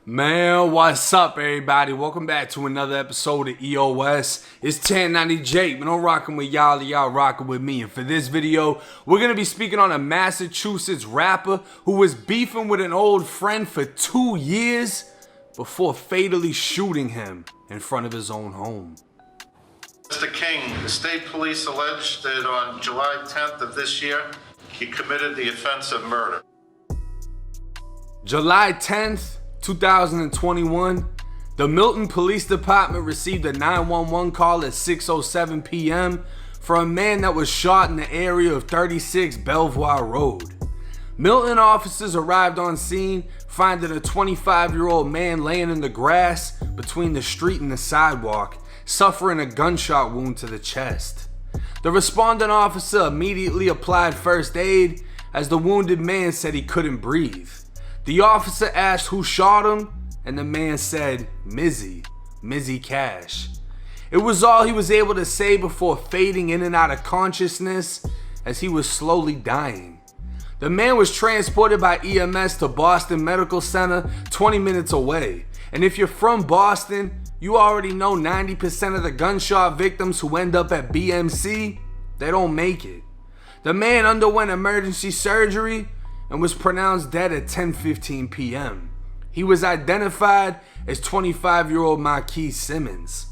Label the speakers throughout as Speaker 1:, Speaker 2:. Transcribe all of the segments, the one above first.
Speaker 1: Man, what's up, everybody? Welcome back to another episode of EOS. It's 1090 Jake, man. I'm rocking with y'all rocking with me. And for this video, we're going to be speaking on a Massachusetts rapper who was beefing with an old friend for 2 years before fatally shooting him in front of his own home.
Speaker 2: Mr. King, the state police alleged that on July 10th of this year, he committed the offense of murder.
Speaker 1: July 10th, 2021, the Milton Police Department received a 911 call at 6:07 p.m. for a man that was shot in the area of 36 Belvoir Road. Milton officers arrived on scene, finding a 25-year-old man laying in the grass between the street and the sidewalk, suffering a gunshot wound to the chest. The responding officer immediately applied first aid as the wounded man said he couldn't breathe. The officer asked who shot him, and the man said, Mizzie Cash. It was all he was able to say before fading in and out of consciousness as he was slowly dying. The man was transported by EMS to Boston Medical Center 20 minutes away. And if you're from Boston, you already know 90% of the gunshot victims who end up at BMC, they don't make it. The man underwent emergency surgery and was pronounced dead at 10:15 p.m. He was identified as 25-year-old Marquis Simmons.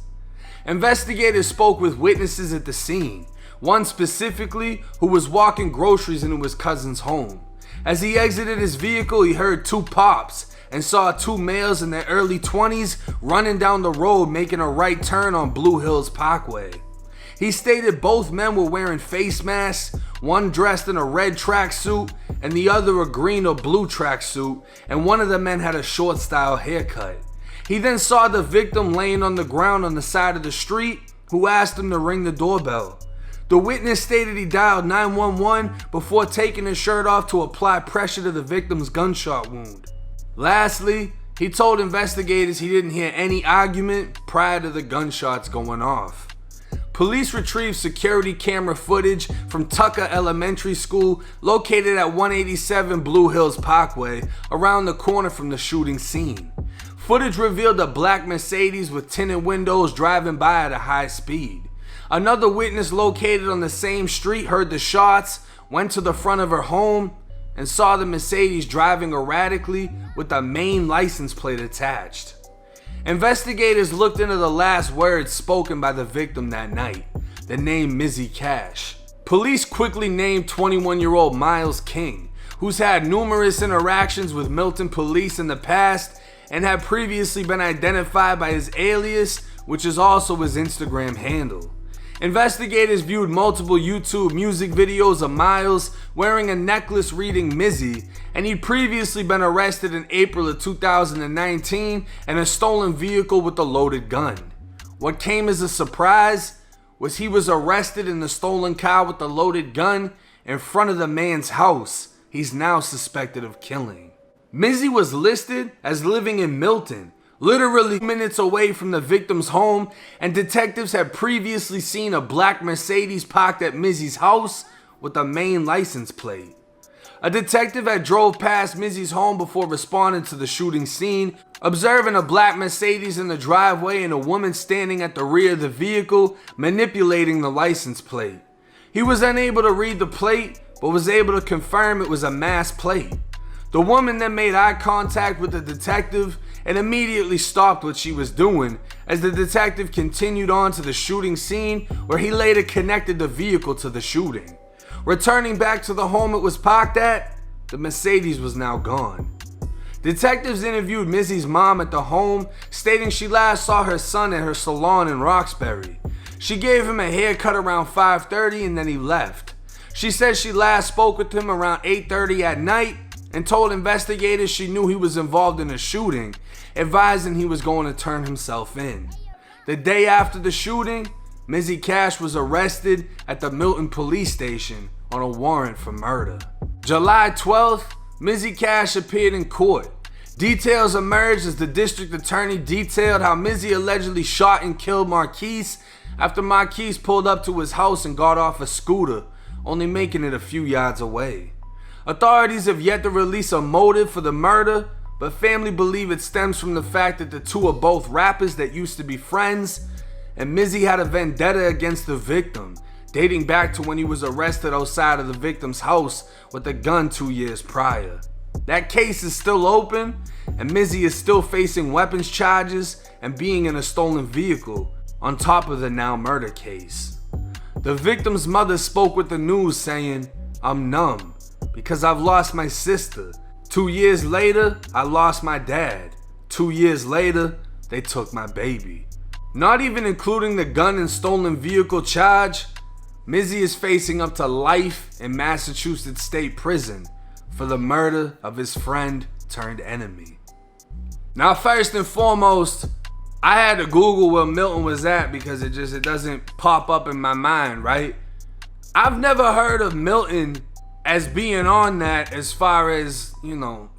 Speaker 1: Investigators spoke with witnesses at the scene, one specifically who was walking groceries into his cousin's home. As he exited his vehicle, he heard two pops and saw two males in their early 20s running down the road making a right turn on Blue Hills Parkway. He stated both men were wearing face masks, one dressed in a red tracksuit and the other a green or blue tracksuit, and one of the men had a short style haircut. He then saw the victim laying on the ground on the side of the street, who asked him to ring the doorbell. The witness stated he dialed 911 before taking his shirt off to apply pressure to the victim's gunshot wound. Lastly, he told investigators he didn't hear any argument prior to the gunshots going off. Police retrieved security camera footage from Tucker Elementary School located at 187 Blue Hills Parkway around the corner from the shooting scene. Footage revealed a black Mercedes with tinted windows driving by at a high speed. Another witness located on the same street heard the shots, went to the front of her home, and saw the Mercedes driving erratically with a main license plate attached. Investigators looked into the last words spoken by the victim that night, the name Mizzie Cash. Police quickly named 21-year-old Miles King, who's had numerous interactions with Milton police in the past and had previously been identified by his alias, which is also his Instagram handle. Investigators viewed multiple YouTube music videos of Miles wearing a necklace reading Mizzie, and he'd previously been arrested in April of 2019 in a stolen vehicle with a loaded gun. What came as a surprise was he was arrested in the stolen car with the loaded gun in front of the man's house he's now suspected of killing. Mizzie was listed as living in Milton, literally minutes away from the victim's home, and detectives had previously seen a black Mercedes parked at Mizzie's house with a main license plate. A detective had drove past Mizzie's home before responding to the shooting scene, observing a black Mercedes in the driveway and a woman standing at the rear of the vehicle manipulating the license plate. He was unable to read the plate, but was able to confirm it was a masked plate. The woman then made eye contact with the detective and immediately stopped what she was doing as the detective continued on to the shooting scene, where he later connected the vehicle to the shooting. Returning back to the home it was parked at, the Mercedes was now gone. Detectives interviewed Mizzie's mom at the home, stating she last saw her son at her salon in Roxbury. She gave him a haircut around 5:30 and then he left. She said she last spoke with him around 8:30 at night and told investigators she knew he was involved in a shooting, advising he was going to turn himself in. The day after the shooting, Mizzie Cash was arrested at the Milton Police Station on a warrant for murder. July 12th, Mizzie Cash appeared in court. Details emerged as the district attorney detailed how Mizzie allegedly shot and killed Marquis after Marquis pulled up to his house and got off a scooter, only making it a few yards away. Authorities have yet to release a motive for the murder, but family believe it stems from the fact that the two are both rappers that used to be friends, and Mizzie had a vendetta against the victim, dating back to when he was arrested outside of the victim's house with a gun 2 years prior. That case is still open, and Mizzie is still facing weapons charges and being in a stolen vehicle, on top of the now murder case. The victim's mother spoke with the news saying, "I'm numb because I've lost my sister. 2 years later, I lost my dad. 2 years later, they took my baby." Not even including the gun and stolen vehicle charge, Mizzie is facing up to life in Massachusetts State Prison for the murder of his friend turned enemy. Now, first and foremost, I had to Google where Milton was at because it doesn't pop up in my mind, right? I've never heard of Milton as being on that as far as,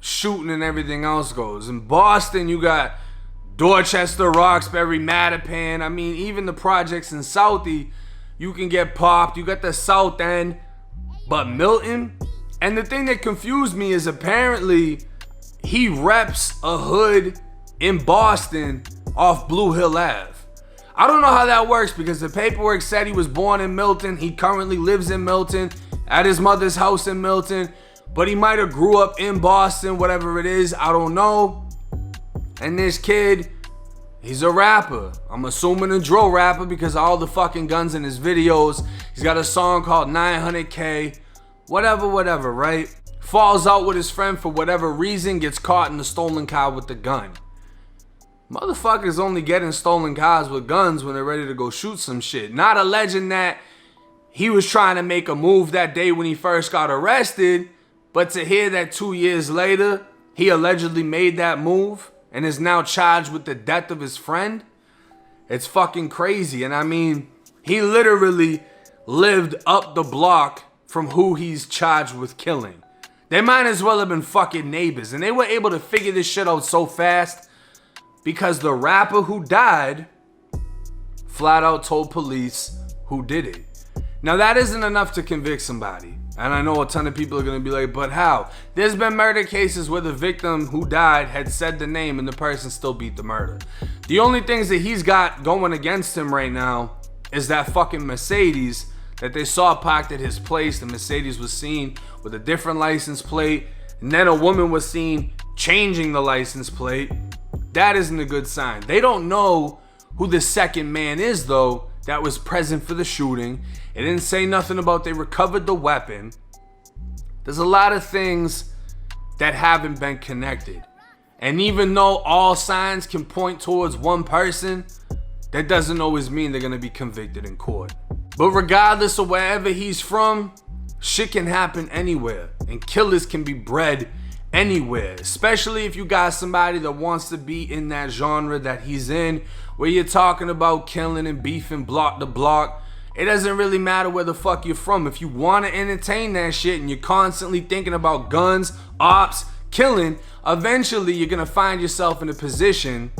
Speaker 1: shooting and everything else goes. In Boston, you got Dorchester, Roxbury, Mattapan. I mean, even the projects in Southie, you can get popped. You got the South End. But Milton? And the thing that confused me is apparently he reps a hood in Boston off Blue Hill Ave. I don't know how that works because the paperwork said he was born in Milton. He currently lives in Milton at his mother's house in Milton, but he might have grew up in Boston, whatever it is, I don't know. And this kid, he's a rapper. I'm assuming a drill rapper because of all the fucking guns in his videos. He's got a song called 900K, whatever, right? Falls out with his friend for whatever reason, gets caught in the stolen car with the gun. Motherfuckers only get in stolen cars with guns when they're ready to go shoot some shit. Not alleging that he was trying to make a move that day when he first got arrested, but to hear that 2 years later, he allegedly made that move and is now charged with the death of his friend, it's fucking crazy. And I mean, he literally lived up the block from who he's charged with killing. They might as well have been fucking neighbors, and they were able to figure this shit out so fast because the rapper who died flat out told police who did it. Now that isn't enough to convict somebody. And I know a ton of people are going to be like, but how? There's been murder cases where the victim who died had said the name and the person still beat the murder. The only things that he's got going against him right now is that fucking Mercedes that they saw parked at his place. The Mercedes was seen with a different license plate, and then a woman was seen changing the license plate. That isn't a good sign. They don't know who the second man is, though, that was present for the shooting. It didn't say nothing about they recovered the weapon. There's a lot of things that haven't been connected. And even though all signs can point towards one person, that doesn't always mean they're going to be convicted in court. But regardless of wherever he's from, shit can happen anywhere. And killers can be bred anywhere, especially if you got somebody that wants to be in that genre that he's in, where you're talking about killing and beefing block to block. It doesn't really matter where the fuck you're from. If you want to entertain that shit and you're constantly thinking about guns, ops, killing, eventually you're going to find yourself in a position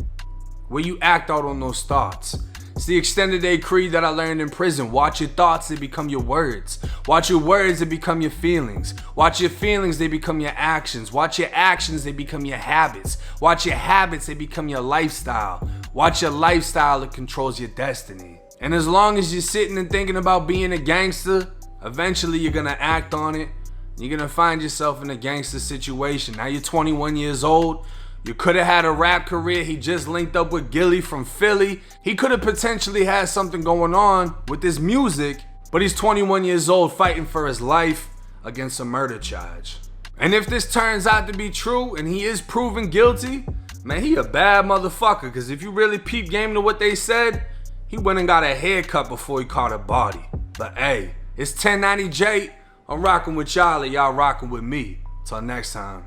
Speaker 1: where you act out on those thoughts. It's the extended day creed that I learned in prison. Watch your thoughts, they become your words. Watch your words, they become your feelings. Watch your feelings, they become your actions. Watch your actions, they become your habits. Watch your habits, they become your lifestyle. Watch your lifestyle, it controls your destiny. And as long as you're sitting and thinking about being a gangster, eventually you're gonna act on it. You're gonna find yourself in a gangster situation. Now you're 21 years old. You could have had a rap career. He just linked up with Gilly from Philly. He could have potentially had something going on with his music, but he's 21 years old fighting for his life against a murder charge. And if this turns out to be true and he is proven guilty, man, he a bad motherfucker. Because if you really peep game to what they said, he went and got a haircut before he caught a body. But hey, it's 1090J. I'm rocking with y'all and y'all rocking with me. Till next time.